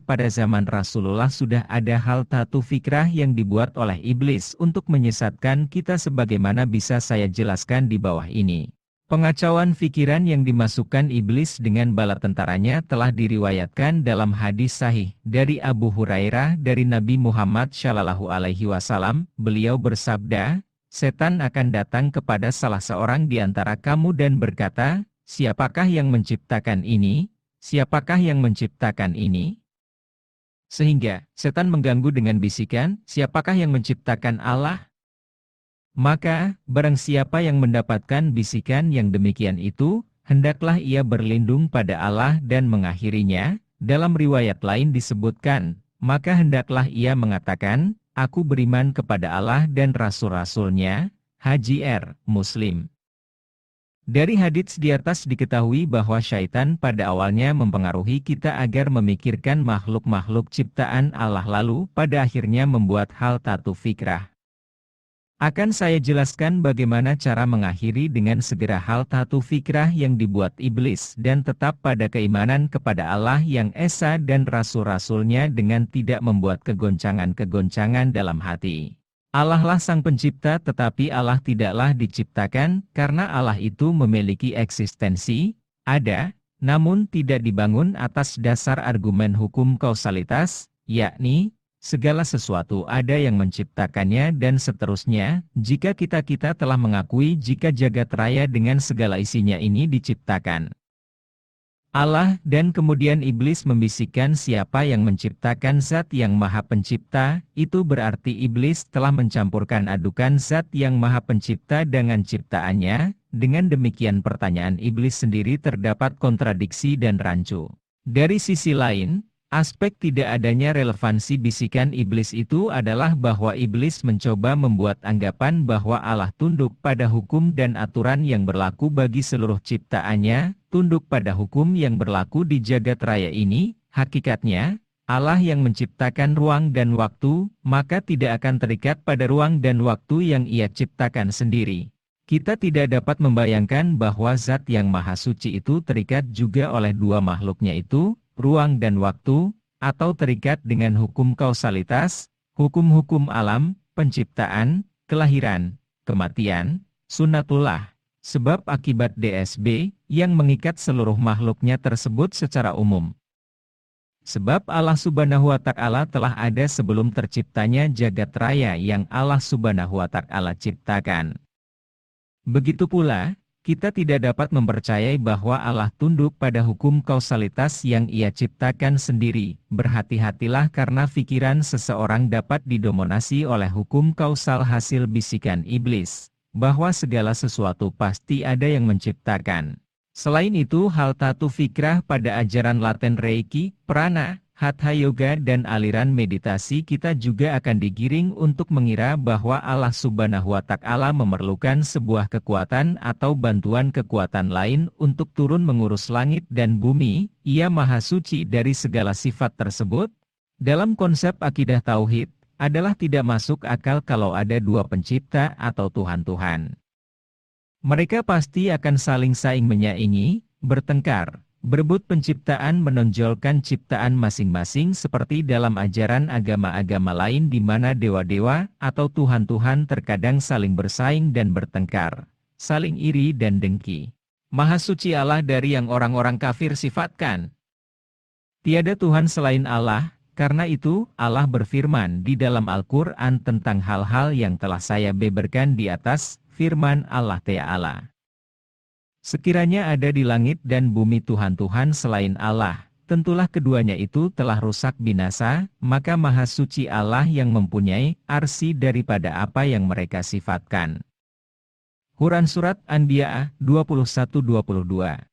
pada zaman Rasulullah sudah ada hal tatu fikrah yang dibuat oleh iblis untuk menyesatkan kita sebagaimana bisa saya jelaskan di bawah ini. Pengacauan pikiran yang dimasukkan iblis dengan bala tentaranya telah diriwayatkan dalam hadis sahih dari Abu Hurairah dari Nabi Muhammad SAW. Beliau bersabda, setan akan datang kepada salah seorang di antara kamu dan berkata, siapakah yang menciptakan ini? Siapakah yang menciptakan ini? Sehingga setan mengganggu dengan bisikan, siapakah yang menciptakan Allah? Maka, barang siapa yang mendapatkan bisikan yang demikian itu, hendaklah ia berlindung pada Allah dan mengakhirinya. Dalam riwayat lain disebutkan, maka hendaklah ia mengatakan, aku beriman kepada Allah dan Rasul-Rasulnya. Haji R. Muslim. Dari hadits di atas diketahui bahwa syaitan pada awalnya mempengaruhi kita agar memikirkan makhluk-makhluk ciptaan Allah lalu pada akhirnya membuat hal tatu fikrah. Akan saya jelaskan bagaimana cara mengakhiri dengan segera hal tatu fikrah yang dibuat iblis dan tetap pada keimanan kepada Allah yang Esa dan Rasul-Rasulnya dengan tidak membuat kegoncangan-kegoncangan dalam hati. Allah lah sang pencipta tetapi Allah tidaklah diciptakan karena Allah itu memiliki eksistensi, ada, namun tidak dibangun atas dasar argumen hukum kausalitas, yakni, segala sesuatu ada yang menciptakannya dan seterusnya, jika kita telah mengakui jika jagat raya dengan segala isinya ini diciptakan Allah dan kemudian iblis membisikkan siapa yang menciptakan zat yang maha pencipta, itu berarti iblis telah mencampurkan adukan zat yang maha pencipta dengan ciptaannya, dengan demikian pertanyaan iblis sendiri terdapat kontradiksi dan rancu. Dari sisi lain, aspek tidak adanya relevansi bisikan iblis itu adalah bahwa iblis mencoba membuat anggapan bahwa Allah tunduk pada hukum dan aturan yang berlaku bagi seluruh ciptaannya, tunduk pada hukum yang berlaku di jagat raya ini. Hakikatnya, Allah yang menciptakan ruang dan waktu, maka tidak akan terikat pada ruang dan waktu yang Ia ciptakan sendiri. Kita tidak dapat membayangkan bahwa zat yang maha suci itu terikat juga oleh dua makhluknya itu, ruang dan waktu, atau terikat dengan hukum kausalitas, hukum-hukum alam, penciptaan, kelahiran, kematian, sunatullah, sebab akibat DSB, yang mengikat seluruh makhluknya tersebut secara umum. Sebab Allah Subhanahu wa Ta'ala telah ada sebelum terciptanya jagat raya yang Allah Subhanahu wa Ta'ala ciptakan. Begitu pula, kita tidak dapat mempercayai bahwa Allah tunduk pada hukum kausalitas yang Ia ciptakan sendiri. Berhati-hatilah karena pikiran seseorang dapat didominasi oleh hukum kausal hasil bisikan iblis, bahwa segala sesuatu pasti ada yang menciptakan. Selain itu, hal tatu fikrah pada ajaran Laten Reiki, Prana, Hatha Yoga dan aliran meditasi kita juga akan digiring untuk mengira bahwa Allah Subhanahu wa Ta'ala memerlukan sebuah kekuatan atau bantuan kekuatan lain untuk turun mengurus langit dan bumi. Ia maha suci dari segala sifat tersebut. Dalam konsep akidah tauhid, adalah tidak masuk akal kalau ada dua pencipta atau Tuhan-Tuhan. Mereka pasti akan saling menyaingi, bertengkar, berebut penciptaan menonjolkan ciptaan masing-masing seperti dalam ajaran agama-agama lain di mana dewa-dewa atau Tuhan-Tuhan terkadang saling bersaing dan bertengkar, saling iri dan dengki. Maha suci Allah dari yang orang-orang kafir sifatkan. Tiada Tuhan selain Allah, karena itu Allah berfirman di dalam Al-Quran tentang hal-hal yang telah saya beberkan di atas, firman Allah Ta'ala. Sekiranya ada di langit dan bumi Tuhan-Tuhan selain Allah, tentulah keduanya itu telah rusak binasa, maka maha suci Allah yang mempunyai arsy daripada apa yang mereka sifatkan. Quran Surat Anbiya 21-22.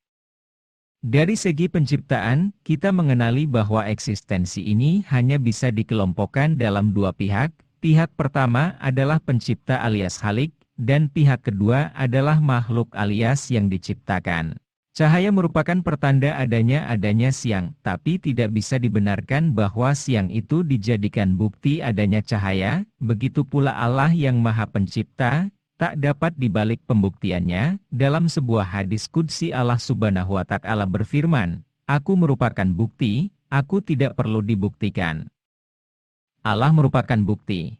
Dari segi penciptaan, kita mengenali bahwa eksistensi ini hanya bisa dikelompokkan dalam dua pihak. Pihak pertama adalah pencipta alias Khalik, dan pihak kedua adalah makhluk alias yang diciptakan. Cahaya merupakan pertanda adanya siang, tapi tidak bisa dibenarkan bahwa siang itu dijadikan bukti adanya cahaya. Begitu pula Allah yang maha pencipta, tak dapat dibalik pembuktiannya. Dalam sebuah hadis qudsi Allah Subhanahu wa Ta'ala berfirman, Aku merupakan bukti, Aku tidak perlu dibuktikan. Allah merupakan bukti.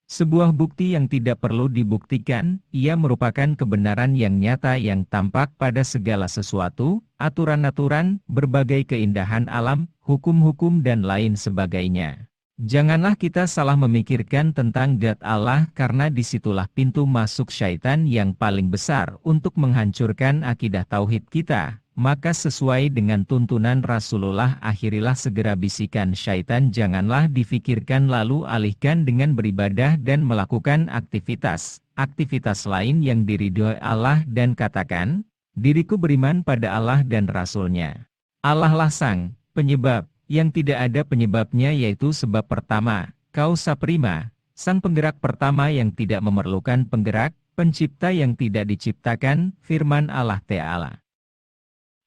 Sebuah bukti yang tidak perlu dibuktikan, ia merupakan kebenaran yang nyata yang tampak pada segala sesuatu, aturan-aturan, berbagai keindahan alam, hukum-hukum dan lain sebagainya. Janganlah kita salah memikirkan tentang zat Allah karena disitulah pintu masuk syaitan yang paling besar untuk menghancurkan akidah tauhid kita. Maka sesuai dengan tuntunan Rasulullah, akhirilah segera bisikan syaitan, janganlah difikirkan lalu alihkan dengan beribadah dan melakukan aktivitas lain yang diridhoi Allah dan katakan, diriku beriman pada Allah dan Rasul-Nya. Allah lah sang penyebab, yang tidak ada penyebabnya, yaitu sebab pertama, kausa prima, sang penggerak pertama yang tidak memerlukan penggerak, pencipta yang tidak diciptakan, firman Allah Ta'ala.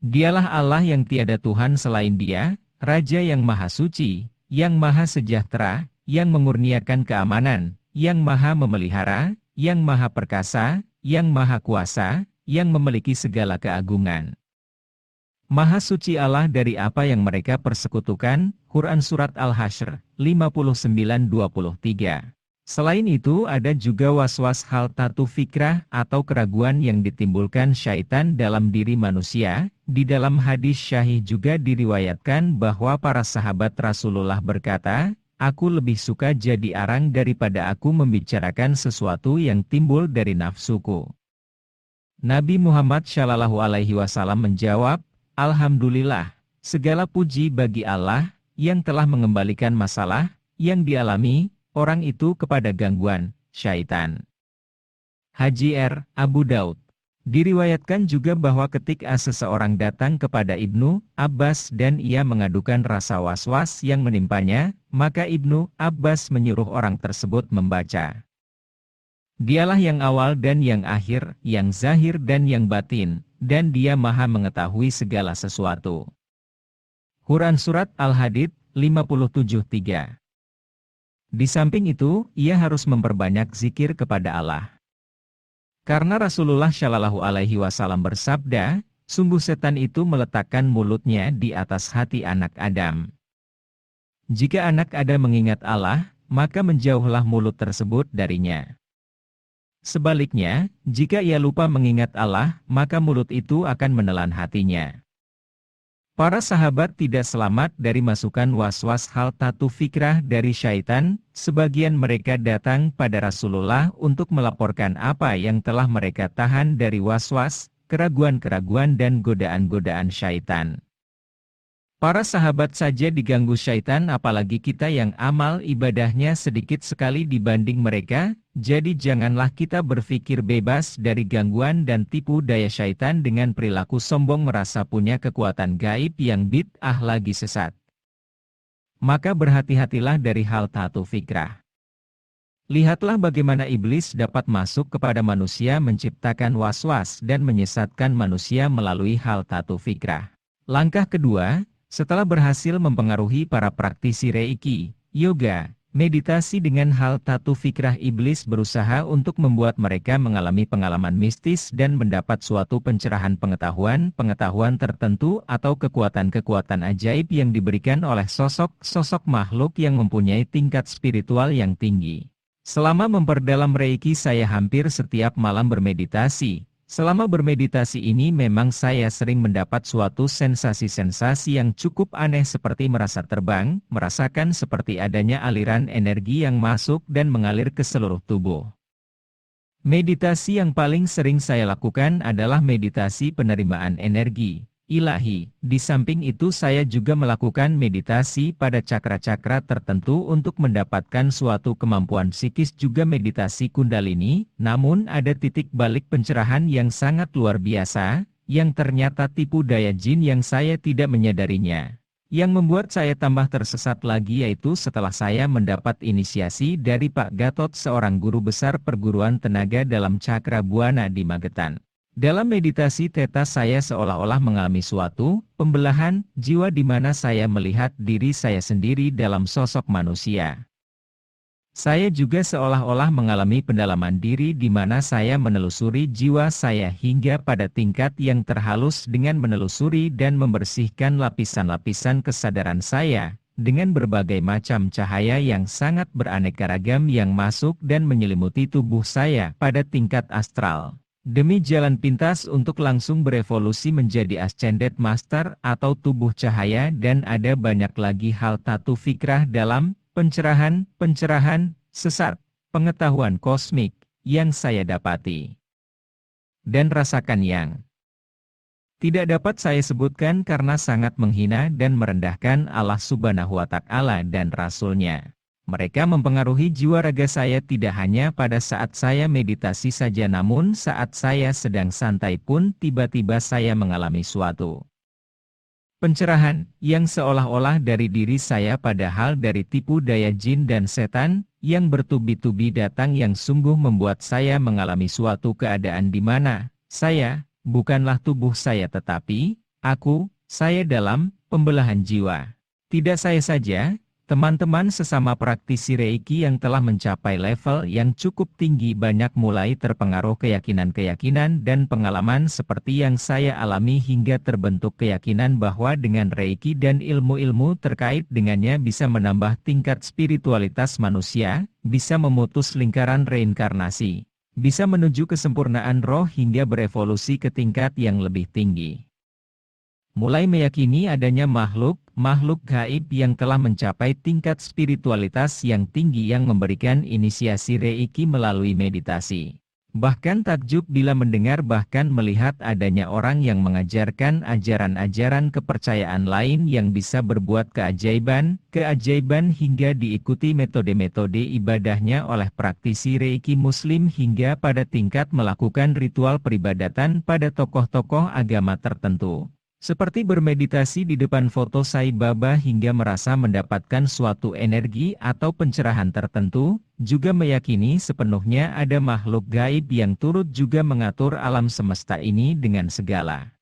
Dialah Allah yang tiada Tuhan selain Dia, Raja yang Maha Suci, yang Maha Sejahtera, yang mengurniakan keamanan, yang Maha Memelihara, yang Maha Perkasa, yang Maha Kuasa, yang memiliki segala keagungan. Maha suci Allah dari apa yang mereka persekutukan, Quran Surat Al-Hasyr, 59-23. Selain itu ada juga was-was hal tatu fikrah atau keraguan yang ditimbulkan syaitan dalam diri manusia. Di dalam hadis syahih juga diriwayatkan bahwa para sahabat Rasulullah berkata, aku lebih suka jadi arang daripada aku membicarakan sesuatu yang timbul dari nafsuku. Nabi Muhammad SAW menjawab, Alhamdulillah, segala puji bagi Allah, yang telah mengembalikan masalah yang dialami orang itu kepada gangguan syaitan. Haji R. Abu Daud. Diriwayatkan juga bahwa ketika seseorang datang kepada Ibnu Abbas dan ia mengadukan rasa was-was yang menimpanya, maka Ibnu Abbas menyuruh orang tersebut membaca. Dialah yang awal dan yang akhir, yang zahir dan yang batin, dan Dia Maha mengetahui segala sesuatu. Quran Surat Al-Hadid, 57:3. Di samping itu, ia harus memperbanyak zikir kepada Allah. Karena Rasulullah Shallallahu Alaihi Wasallam bersabda, sungguh setan itu meletakkan mulutnya di atas hati anak Adam. Jika anak Adam mengingat Allah, maka menjauhlah mulut tersebut darinya. Sebaliknya, jika ia lupa mengingat Allah, maka mulut itu akan menelan hatinya. Para sahabat tidak selamat dari masukan was-was hal tatu fikrah dari syaitan. Sebagian mereka datang pada Rasulullah untuk melaporkan apa yang telah mereka tahan dari was-was, keraguan-keraguan dan godaan-godaan syaitan. Para sahabat saja diganggu syaitan, apalagi kita yang amal ibadahnya sedikit sekali dibanding mereka. Jadi janganlah kita berpikir bebas dari gangguan dan tipu daya syaitan dengan perilaku sombong merasa punya kekuatan gaib yang bid'ah lagi sesat. Maka berhati-hatilah dari hal tatu fikrah. Lihatlah bagaimana iblis dapat masuk kepada manusia, menciptakan was-was dan menyesatkan manusia melalui hal tatu fikrah. Langkah kedua, setelah berhasil mempengaruhi para praktisi reiki, yoga, meditasi dengan hal tatu fikrah, iblis berusaha untuk membuat mereka mengalami pengalaman mistis dan mendapat suatu pencerahan pengetahuan tertentu atau kekuatan-kekuatan ajaib yang diberikan oleh sosok-sosok makhluk yang mempunyai tingkat spiritual yang tinggi. Selama memperdalam reiki, saya hampir setiap malam bermeditasi. Selama bermeditasi ini memang saya sering mendapat suatu sensasi-sensasi yang cukup aneh seperti merasa terbang, merasakan seperti adanya aliran energi yang masuk dan mengalir ke seluruh tubuh. Meditasi yang paling sering saya lakukan adalah meditasi penerimaan energi ilahi. Di samping itu saya juga melakukan meditasi pada cakra-cakra tertentu untuk mendapatkan suatu kemampuan psikis, juga meditasi kundalini. Namun ada titik balik pencerahan yang sangat luar biasa, yang ternyata tipu daya jin yang saya tidak menyadarinya. Yang membuat saya tambah tersesat lagi yaitu setelah saya mendapat inisiasi dari Pak Gatot, seorang guru besar perguruan tenaga dalam Cakra Buana di Magetan. Dalam meditasi Theta saya seolah-olah mengalami suatu pembelahan jiwa di mana saya melihat diri saya sendiri dalam sosok manusia. Saya juga seolah-olah mengalami pendalaman diri di mana saya menelusuri jiwa saya hingga pada tingkat yang terhalus dengan menelusuri dan membersihkan lapisan-lapisan kesadaran saya, dengan berbagai macam cahaya yang sangat beraneka ragam yang masuk dan menyelimuti tubuh saya pada tingkat astral. Demi jalan pintas untuk langsung berevolusi menjadi Ascended Master atau tubuh cahaya, dan ada banyak lagi hal tatu fikrah dalam pencerahan sesat, pengetahuan kosmik, yang saya dapati dan rasakan yang tidak dapat saya sebutkan karena sangat menghina dan merendahkan Allah Subhanahu wa Ta'ala dan Rasul-Nya. Mereka mempengaruhi jiwa raga saya tidak hanya pada saat saya meditasi saja, namun saat saya sedang santai pun tiba-tiba saya mengalami suatu pencerahan yang seolah-olah dari diri saya, padahal dari tipu daya jin dan setan yang bertubi-tubi datang, yang sungguh membuat saya mengalami suatu keadaan di mana saya bukanlah tubuh saya tetapi saya dalam pembelahan jiwa. Tidak saya saja, teman-teman sesama praktisi Reiki yang telah mencapai level yang cukup tinggi banyak mulai terpengaruh keyakinan-keyakinan dan pengalaman seperti yang saya alami hingga terbentuk keyakinan bahwa dengan Reiki dan ilmu-ilmu terkait dengannya bisa menambah tingkat spiritualitas manusia, bisa memutus lingkaran reinkarnasi, bisa menuju kesempurnaan roh hingga berevolusi ke tingkat yang lebih tinggi. Mulai meyakini adanya makhluk gaib yang telah mencapai tingkat spiritualitas yang tinggi yang memberikan inisiasi Reiki melalui meditasi. Bahkan takjub bila mendengar bahkan melihat adanya orang yang mengajarkan ajaran-ajaran kepercayaan lain yang bisa berbuat keajaiban hingga diikuti metode-metode ibadahnya oleh praktisi Reiki Muslim hingga pada tingkat melakukan ritual peribadatan pada tokoh-tokoh agama tertentu. Seperti bermeditasi di depan foto Sai Baba hingga merasa mendapatkan suatu energi atau pencerahan tertentu, juga meyakini sepenuhnya ada makhluk gaib yang turut juga mengatur alam semesta ini dengan segala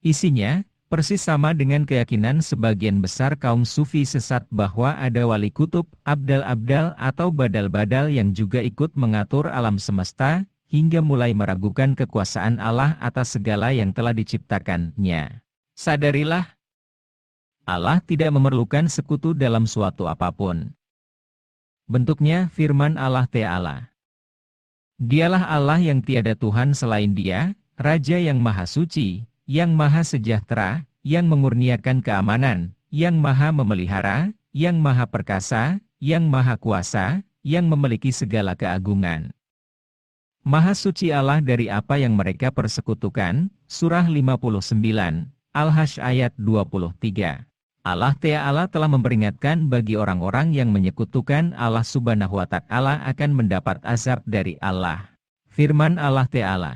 isinya, persis sama dengan keyakinan sebagian besar kaum sufi sesat bahwa ada wali kutub, abdal-abdal atau badal-badal yang juga ikut mengatur alam semesta, hingga mulai meragukan kekuasaan Allah atas segala yang telah diciptakannya. Sadarilah, Allah tidak memerlukan sekutu dalam suatu apapun. Bentuknya firman Allah Ta'ala. Dialah Allah yang tiada Tuhan selain Dia, Raja yang Maha Suci, yang Maha Sejahtera, yang mengurniakan keamanan, yang Maha Memelihara, yang Maha Perkasa, yang Maha Kuasa, yang memiliki segala keagungan. Maha suci Allah dari apa yang mereka persekutukan. Surah 59, Al-Hajj ayat 23. Allah Ta'ala telah memperingatkan bagi orang-orang yang menyekutukan Allah Subhanahu wa Ta'ala akan mendapat azab dari Allah. Firman Allah Ta'ala,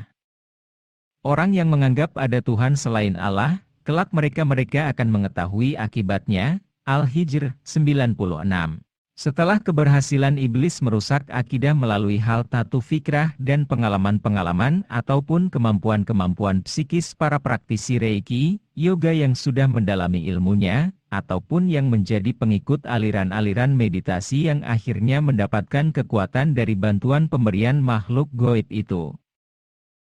orang yang menganggap ada Tuhan selain Allah, kelak mereka akan mengetahui akibatnya. Al-Hijr 96. Setelah keberhasilan iblis merusak akidah melalui hal tatu fikrah dan pengalaman-pengalaman ataupun kemampuan-kemampuan psikis para praktisi Reiki, yoga yang sudah mendalami ilmunya, ataupun yang menjadi pengikut aliran-aliran meditasi yang akhirnya mendapatkan kekuatan dari bantuan pemberian makhluk gaib itu.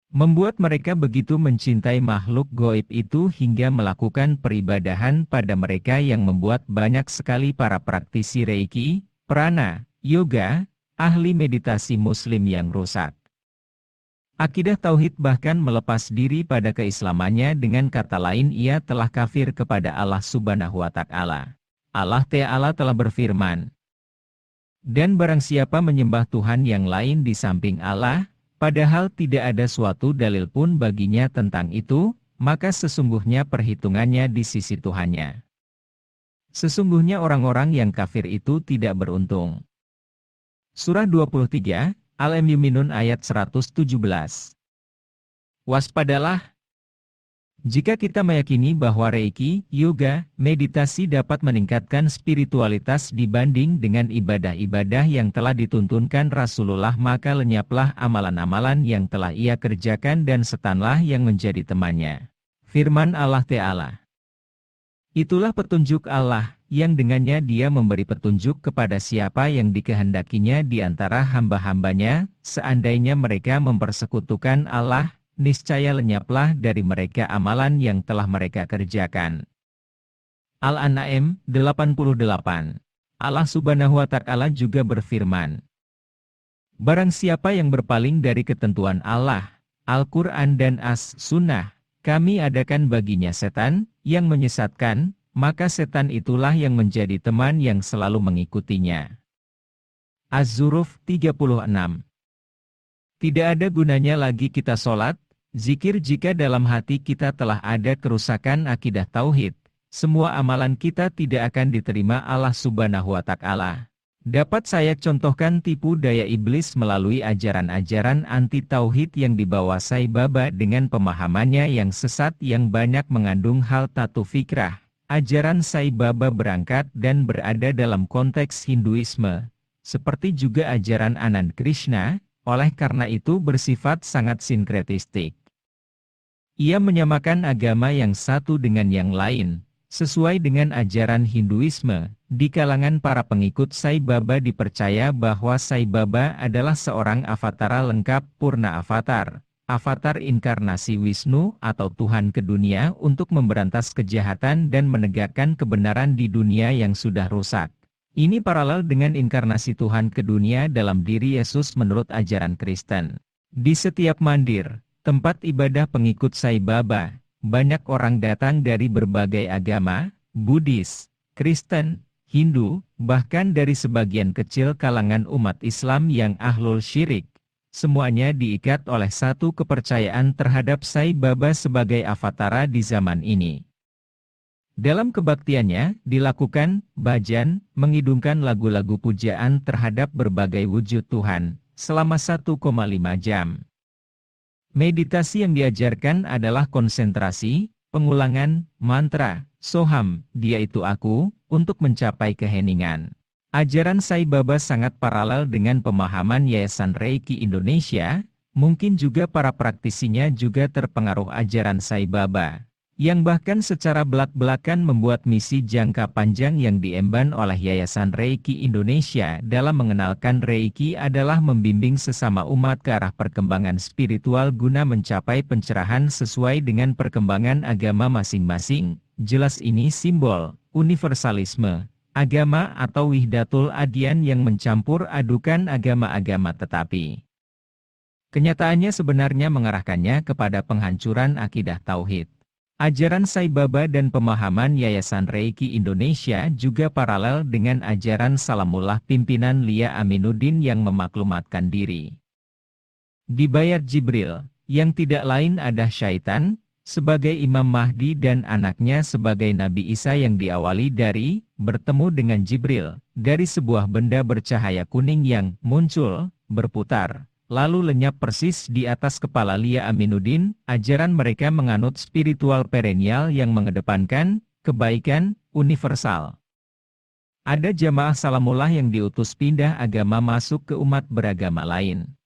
Membuat mereka begitu mencintai makhluk gaib itu hingga melakukan peribadahan pada mereka yang membuat banyak sekali para praktisi Reiki, prana, yoga, ahli meditasi Muslim yang rusak akidah tauhid bahkan melepas diri pada keislamannya. Dengan kata lain, ia telah kafir kepada Allah Subhanahu wa Ta'ala. Allah Ta'ala telah berfirman, dan barang siapa menyembah Tuhan yang lain di samping Allah, padahal tidak ada suatu dalil pun baginya tentang itu, maka sesungguhnya perhitungannya di sisi Tuhannya. Sesungguhnya orang-orang yang kafir itu tidak beruntung. Surah 23, Al-Mu'minun ayat 117. Waspadalah. Jika kita meyakini bahwa Reiki, yoga, meditasi dapat meningkatkan spiritualitas dibanding dengan ibadah-ibadah yang telah dituntunkan Rasulullah, maka lenyaplah amalan-amalan yang telah ia kerjakan dan setanlah yang menjadi temannya. Firman Allah Ta'ala. Itulah petunjuk Allah, yang dengannya Dia memberi petunjuk kepada siapa yang dikehendakinya di antara hamba-hambanya, seandainya mereka mempersekutukan Allah, niscaya lenyaplah dari mereka amalan yang telah mereka kerjakan. Al-An'am 88. Allah Subhanahu wa Ta'ala juga berfirman, barang siapa yang berpaling dari ketentuan Allah, Al-Quran dan As-Sunnah, kami adakan baginya setan, yang menyesatkan, maka setan itulah yang menjadi teman yang selalu mengikutinya. Az-Zuruf 36. Tidak ada gunanya lagi kita sholat, zikir jika dalam hati kita telah ada kerusakan akidah tauhid. Semua amalan kita tidak akan diterima Allah Subhanahu wa Ta'ala. Dapat saya contohkan tipu daya iblis melalui ajaran-ajaran anti-tauhid yang dibawa Sai Baba dengan pemahamannya yang sesat yang banyak mengandung hal tatu fikrah. Ajaran Sai Baba berangkat dan berada dalam konteks Hinduisme, seperti juga ajaran Anand Krishna, oleh karena itu bersifat sangat sinkretistik. Ia menyamakan agama yang satu dengan yang lain. Sesuai dengan ajaran Hinduisme, di kalangan para pengikut Sai Baba dipercaya bahwa Sai Baba adalah seorang avatara lengkap purna avatar, avatar inkarnasi Wisnu atau Tuhan ke dunia untuk memberantas kejahatan dan menegakkan kebenaran di dunia yang sudah rusak. Ini paralel dengan inkarnasi Tuhan ke dunia dalam diri Yesus menurut ajaran Kristen. Di setiap mandir, tempat ibadah pengikut Sai Baba, banyak orang datang dari berbagai agama, Buddhis, Kristen, Hindu, bahkan dari sebagian kecil kalangan umat Islam yang ahlul syirik. Semuanya diikat oleh satu kepercayaan terhadap Sai Baba sebagai avatara di zaman ini. Dalam kebaktiannya, dilakukan bhajan, mengidungkan lagu-lagu pujaan terhadap berbagai wujud Tuhan, selama 1,5 jam. Meditasi yang diajarkan adalah konsentrasi, pengulangan, mantra, soham, dia itu aku, untuk mencapai keheningan. Ajaran Sai Baba sangat paralel dengan pemahaman Yayasan Reiki Indonesia, mungkin juga para praktisinya juga terpengaruh ajaran Sai Baba, yang bahkan secara belak-belakan membuat misi jangka panjang yang diemban oleh Yayasan Reiki Indonesia dalam mengenalkan Reiki adalah membimbing sesama umat ke arah perkembangan spiritual guna mencapai pencerahan sesuai dengan perkembangan agama masing-masing. Jelas ini simbol universalisme agama atau Wihdatul Adyan yang mencampur adukan agama-agama, tetapi kenyataannya sebenarnya mengarahkannya kepada penghancuran akidah tauhid. Ajaran Sai Baba dan pemahaman Yayasan Reiki Indonesia juga paralel dengan ajaran Salamullah pimpinan Lia Aminuddin yang memaklumatkan diri dibayar Jibril, yang tidak lain ada syaitan, sebagai Imam Mahdi dan anaknya sebagai Nabi Isa yang diawali dari bertemu dengan Jibril, dari sebuah benda bercahaya kuning yang muncul, berputar, lalu lenyap persis di atas kepala Lia Aminuddin. Ajaran mereka menganut spiritual perennial yang mengedepankan kebaikan universal. Ada jamaah Salamullah yang diutus pindah agama masuk ke umat beragama lain.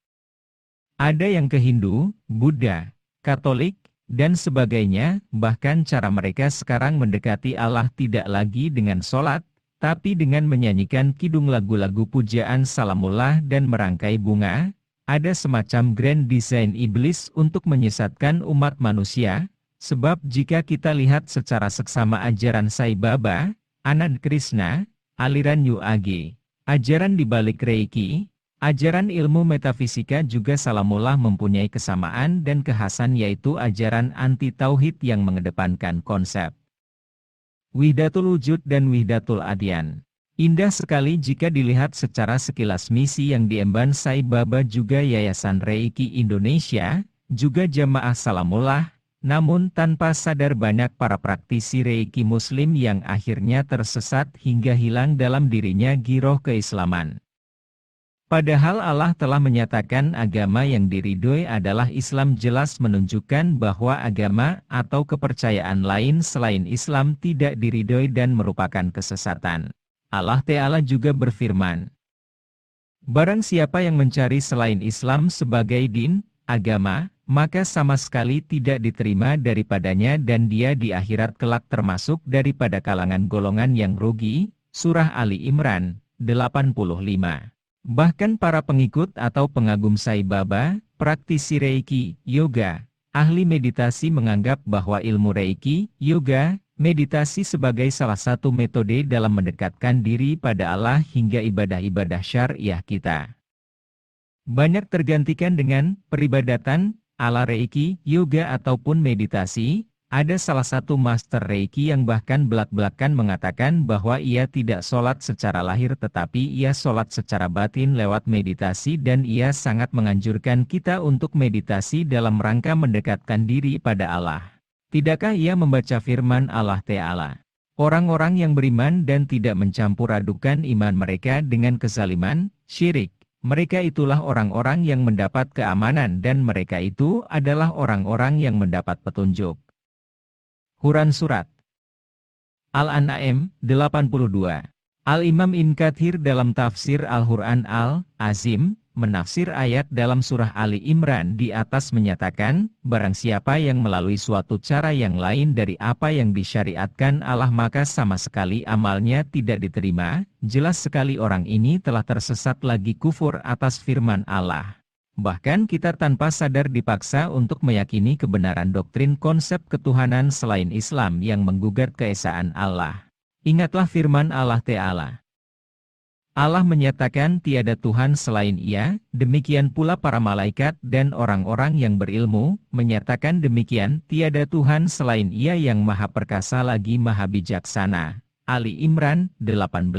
Ada yang ke Hindu, Buddha, Katolik, dan sebagainya. Bahkan cara mereka sekarang mendekati Allah tidak lagi dengan sholat, tapi dengan menyanyikan kidung lagu-lagu pujaan Salamullah dan merangkai bunga. Ada semacam grand design iblis untuk menyesatkan umat manusia, sebab jika kita lihat secara seksama ajaran Sai Baba, Anand Krishna, aliran New Age, ajaran di balik Reiki, ajaran ilmu metafisika juga Salamullah mempunyai kesamaan dan kekhasan, yaitu ajaran anti-tauhid yang mengedepankan konsep Wihdatul Wujud dan Wihdatul Adyan. Indah sekali jika dilihat secara sekilas misi yang diemban Sai Baba juga Yayasan Reiki Indonesia, juga jamaah Salamullah, namun tanpa sadar banyak para praktisi Reiki Muslim yang akhirnya tersesat hingga hilang dalam dirinya giroh keislaman. Padahal Allah telah menyatakan agama yang diridhoi adalah Islam, jelas menunjukkan bahwa agama atau kepercayaan lain selain Islam tidak diridhoi dan merupakan kesesatan. Allah Ta'ala juga berfirman, barang siapa yang mencari selain Islam sebagai din, agama, maka sama sekali tidak diterima daripadanya dan dia di akhirat kelak termasuk daripada kalangan golongan yang rugi. Surah Ali Imran 85. Bahkan para pengikut atau pengagum Sai Baba, praktisi Reiki, yoga, ahli meditasi menganggap bahwa ilmu Reiki, yoga, meditasi sebagai salah satu metode dalam mendekatkan diri pada Allah hingga ibadah-ibadah syariah kita banyak tergantikan dengan peribadatan ala Reiki, yoga ataupun meditasi. Ada salah satu master Reiki yang bahkan belak-belakan mengatakan bahwa ia tidak sholat secara lahir tetapi ia sholat secara batin lewat meditasi dan ia sangat menganjurkan kita untuk meditasi dalam rangka mendekatkan diri pada Allah. Tidakkah ia membaca firman Allah Ta'ala? Orang-orang yang beriman dan tidak mencampur adukan iman mereka dengan kezaliman, syirik. Mereka itulah orang-orang yang mendapat keamanan dan mereka itu adalah orang-orang yang mendapat petunjuk. Quran Surat Al-An'am 82. Al-Imam Ibn Katsir dalam tafsir Al-Quran Al-Azim, menafsir ayat dalam surah Ali Imran di atas menyatakan, barang siapa yang melalui suatu cara yang lain dari apa yang disyariatkan Allah maka sama sekali amalnya tidak diterima, jelas sekali orang ini telah tersesat lagi kufur atas firman Allah. Bahkan kita tanpa sadar dipaksa untuk meyakini kebenaran doktrin konsep ketuhanan selain Islam yang menggugat keesaan Allah. Ingatlah firman Allah Ta'ala. Allah menyatakan tiada Tuhan selain Ia, demikian pula para malaikat dan orang-orang yang berilmu, menyatakan demikian, tiada Tuhan selain Ia yang maha perkasa lagi maha bijaksana. Ali Imran 18.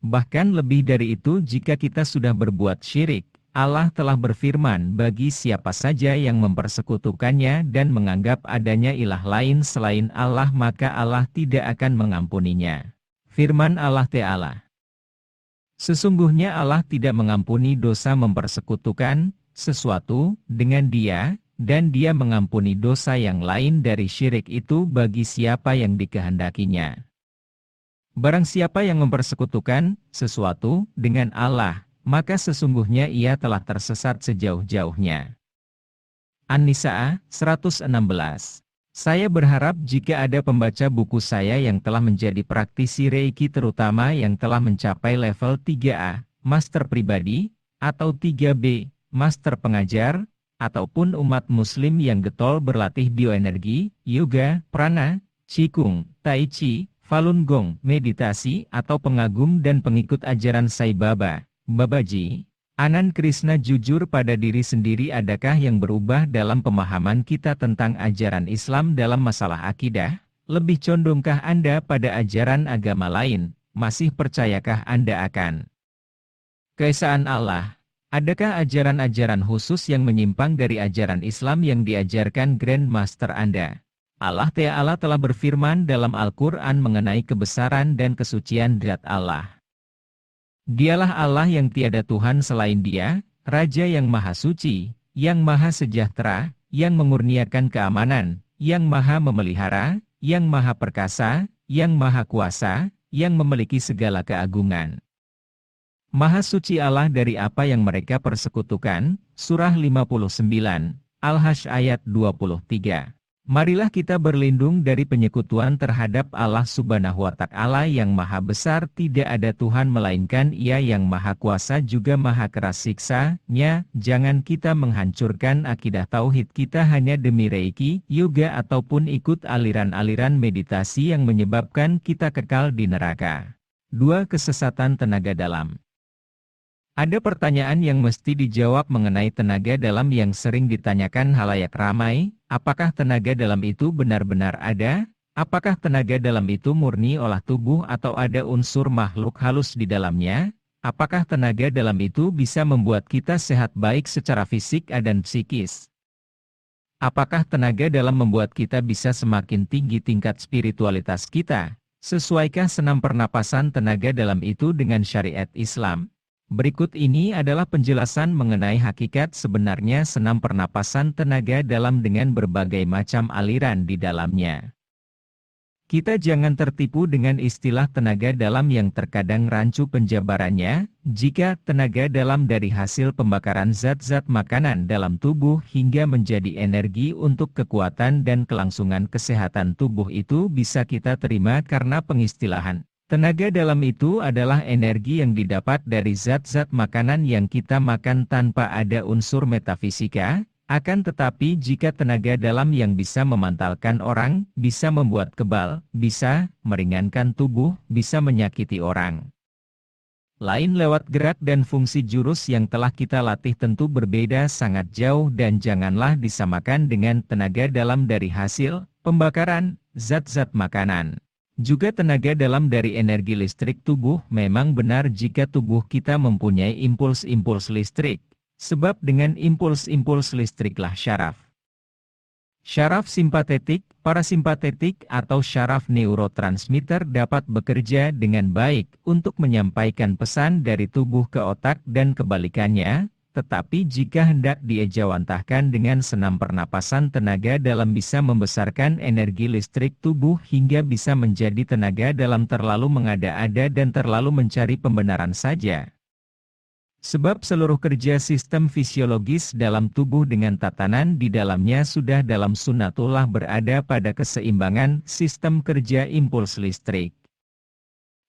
Bahkan lebih dari itu jika kita sudah berbuat syirik, Allah telah berfirman bagi siapa saja yang mempersekutukannya dan menganggap adanya ilah lain selain Allah maka Allah tidak akan mengampuninya. Firman Allah Ta'ala. Sesungguhnya Allah tidak mengampuni dosa mempersekutukan sesuatu dengan Dia, dan Dia mengampuni dosa yang lain dari syirik itu bagi siapa yang dikehendakinya. Barang siapa yang mempersekutukan sesuatu dengan Allah, maka sesungguhnya ia telah tersesat sejauh-jauhnya. An-Nisa 116. Saya berharap jika ada pembaca buku saya yang telah menjadi praktisi Reiki terutama yang telah mencapai level 3A, Master Pribadi, atau 3B, Master Pengajar, ataupun umat muslim yang getol berlatih bioenergi, yoga, prana, qigong, tai chi, falun gong, meditasi, atau pengagum dan pengikut ajaran Sai Baba, Babaji, Anand Krishna jujur pada diri sendiri adakah yang berubah dalam pemahaman kita tentang ajaran Islam dalam masalah akidah? Lebih condongkah Anda pada ajaran agama lain? Masih percayakah Anda akan keesaan Allah? Adakah ajaran-ajaran khusus yang menyimpang dari ajaran Islam yang diajarkan Grand Master Anda? Allah Ta'ala telah berfirman dalam Al-Quran mengenai kebesaran dan kesucian zat Allah. Dialah Allah yang tiada Tuhan selain Dia, Raja yang Maha Suci, yang Maha Sejahtera, yang mengurniakan keamanan, yang Maha Memelihara, yang Maha Perkasa, yang Maha Kuasa, yang memiliki segala keagungan. Maha Suci Allah dari apa yang mereka persekutukan. Surah 59, Al-Hasyy ayat 23. Marilah kita berlindung dari penyekutuan terhadap Allah Subhanahu wa Ta'ala yang Maha Besar. Tidak ada Tuhan melainkan Ia yang Maha Kuasa juga Maha Keras siksanya. Jangan kita menghancurkan akidah tauhid kita hanya demi Reiki, yoga ataupun ikut aliran-aliran meditasi yang menyebabkan kita kekal di neraka. 2. Kesesatan tenaga dalam. Ada pertanyaan yang mesti dijawab mengenai tenaga dalam yang sering ditanyakan halayak ramai. Apakah tenaga dalam itu benar-benar ada? Apakah tenaga dalam itu murni olah tubuh atau ada unsur makhluk halus di dalamnya? Apakah tenaga dalam itu bisa membuat kita sehat baik secara fisik dan psikis? Apakah tenaga dalam membuat kita bisa semakin tinggi tingkat spiritualitas kita? Sesuaikah senam pernapasan tenaga dalam itu dengan syariat Islam? Berikut ini adalah penjelasan mengenai hakikat sebenarnya senam pernapasan tenaga dalam dengan berbagai macam aliran di dalamnya. Kita jangan tertipu dengan istilah tenaga dalam yang terkadang rancu penjabarannya, jika tenaga dalam dari hasil pembakaran zat-zat makanan dalam tubuh hingga menjadi energi untuk kekuatan dan kelangsungan kesehatan tubuh itu bisa kita terima karena pengistilahan. Tenaga dalam itu adalah energi yang didapat dari zat-zat makanan yang kita makan tanpa ada unsur metafisika. Akan tetapi jika tenaga dalam yang bisa memantalkan orang, bisa membuat kebal, bisa meringankan tubuh, bisa menyakiti orang lain lewat gerak dan fungsi jurus yang telah kita latih tentu berbeda sangat jauh dan janganlah disamakan dengan tenaga dalam dari hasil pembakaran zat-zat makanan. Juga tenaga dalam dari energi listrik tubuh memang benar jika tubuh kita mempunyai impuls-impuls listrik. Sebab dengan impuls-impuls listriklah syaraf. Syaraf simpatetik, parasimpatetik atau syaraf neurotransmitter dapat bekerja dengan baik untuk menyampaikan pesan dari tubuh ke otak dan kebalikannya, tetapi jika hendak diejawantahkan dengan senam pernapasan tenaga dalam bisa membesarkan energi listrik tubuh hingga bisa menjadi tenaga dalam terlalu mengada-ada dan terlalu mencari pembenaran saja. Sebab seluruh kerja sistem fisiologis dalam tubuh dengan tatanan di dalamnya sudah dalam sunnatullah berada pada keseimbangan sistem kerja impuls listrik.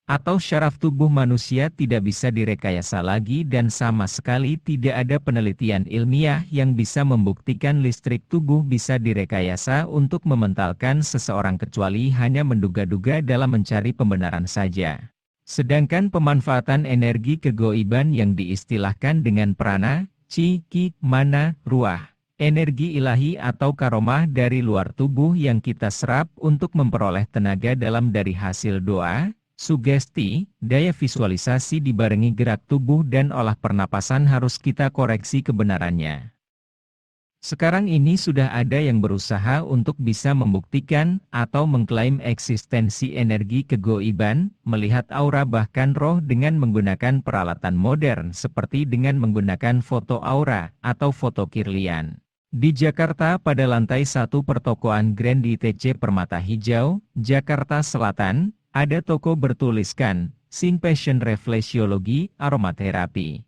Atau syaraf tubuh manusia tidak bisa direkayasa lagi dan sama sekali tidak ada penelitian ilmiah yang bisa membuktikan listrik tubuh bisa direkayasa untuk mementalkan seseorang kecuali hanya menduga-duga dalam mencari pembenaran saja. Sedangkan pemanfaatan energi kegoiban yang diistilahkan dengan prana, chi, ki, mana, ruah, energi ilahi atau karomah dari luar tubuh yang kita serap untuk memperoleh tenaga dalam dari hasil doa, sugesti, daya visualisasi dibarengi gerak tubuh dan olah pernapasan harus kita koreksi kebenarannya. Sekarang ini sudah ada yang berusaha untuk bisa membuktikan atau mengklaim eksistensi energi kegoiban, melihat aura bahkan roh dengan menggunakan peralatan modern seperti dengan menggunakan foto aura atau foto Kirlian. Di Jakarta pada lantai 1 pertokoan Grand ITC Permata Hijau, Jakarta Selatan, ada toko bertuliskan, Sing Passion Refleksiologi, Aromaterapi.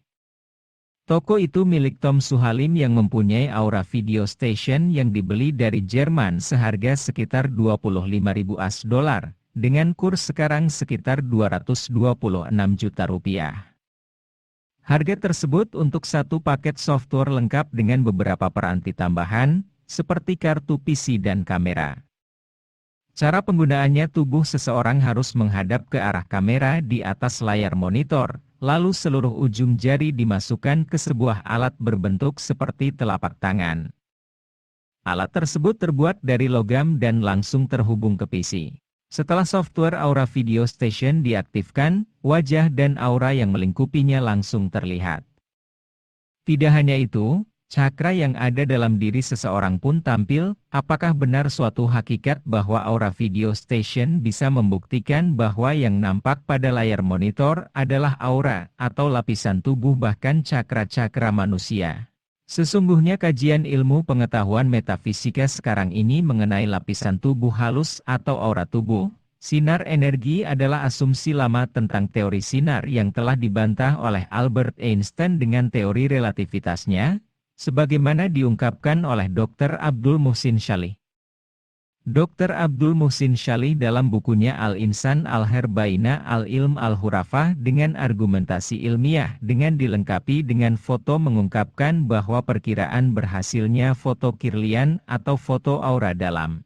Toko itu milik Tom Suhalim yang mempunyai Aura Video Station yang dibeli dari Jerman seharga sekitar 25.000 US$, dengan kurs sekarang sekitar 226 juta rupiah. Harga tersebut untuk satu paket software lengkap dengan beberapa peranti tambahan, seperti kartu PC dan kamera. Cara penggunaannya tubuh seseorang harus menghadap ke arah kamera di atas layar monitor. Lalu seluruh ujung jari dimasukkan ke sebuah alat berbentuk seperti telapak tangan. Alat tersebut terbuat dari logam dan langsung terhubung ke PC. Setelah software Aura Video Station diaktifkan, wajah dan aura yang melingkupinya langsung terlihat. Tidak hanya itu, cakra yang ada dalam diri seseorang pun tampil. Apakah benar suatu hakikat bahwa Aura Video Station bisa membuktikan bahwa yang nampak pada layar monitor adalah aura atau lapisan tubuh bahkan cakra-cakra manusia? Sesungguhnya kajian ilmu pengetahuan metafisika sekarang ini mengenai lapisan tubuh halus atau aura tubuh, sinar energi adalah asumsi lama tentang teori sinar yang telah dibantah oleh Albert Einstein dengan teori relativitasnya, sebagaimana diungkapkan oleh Dr. Abdul Muhsin Shalih. Dr. Abdul Muhsin Shalih dalam bukunya Al-Insan Al-Herbaina Al-Ilm Al-Hurafah dengan argumentasi ilmiah dengan dilengkapi dengan foto mengungkapkan bahwa perkiraan berhasilnya foto Kirlian atau foto aura dalam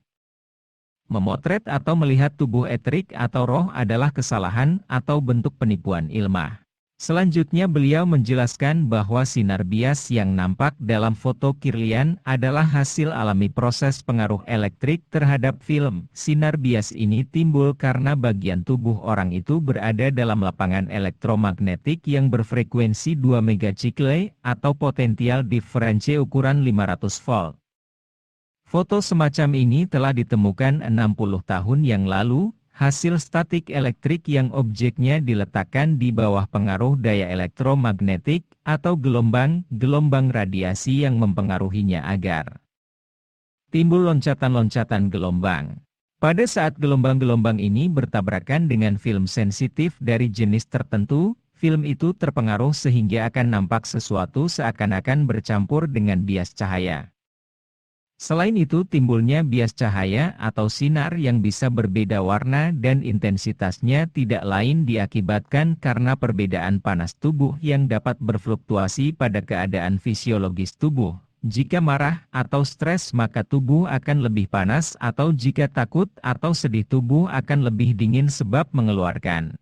memotret atau melihat tubuh eterik atau roh adalah kesalahan atau bentuk penipuan ilmiah. Selanjutnya beliau menjelaskan bahwa sinar bias yang nampak dalam foto Kirlian adalah hasil alami proses pengaruh elektrik terhadap film. Sinar bias ini timbul karena bagian tubuh orang itu berada dalam lapangan elektromagnetik yang berfrekuensi 2 megacikle atau potensial diferensi ukuran 500 volt. Foto semacam ini telah ditemukan 60 tahun yang lalu. Hasil statik elektrik yang objeknya diletakkan di bawah pengaruh daya elektromagnetik atau gelombang radiasi yang mempengaruhinya agar timbul loncatan-loncatan gelombang. Pada saat gelombang-gelombang ini bertabrakan dengan film sensitif dari jenis tertentu, film itu terpengaruh sehingga akan nampak sesuatu seakan-akan bercampur dengan bias cahaya. Selain itu timbulnya bias cahaya atau sinar yang bisa berbeda warna dan intensitasnya tidak lain diakibatkan karena perbedaan panas tubuh yang dapat berfluktuasi pada keadaan fisiologis tubuh. Jika marah atau stres maka tubuh akan lebih panas atau jika takut atau sedih tubuh akan lebih dingin sebab mengeluarkan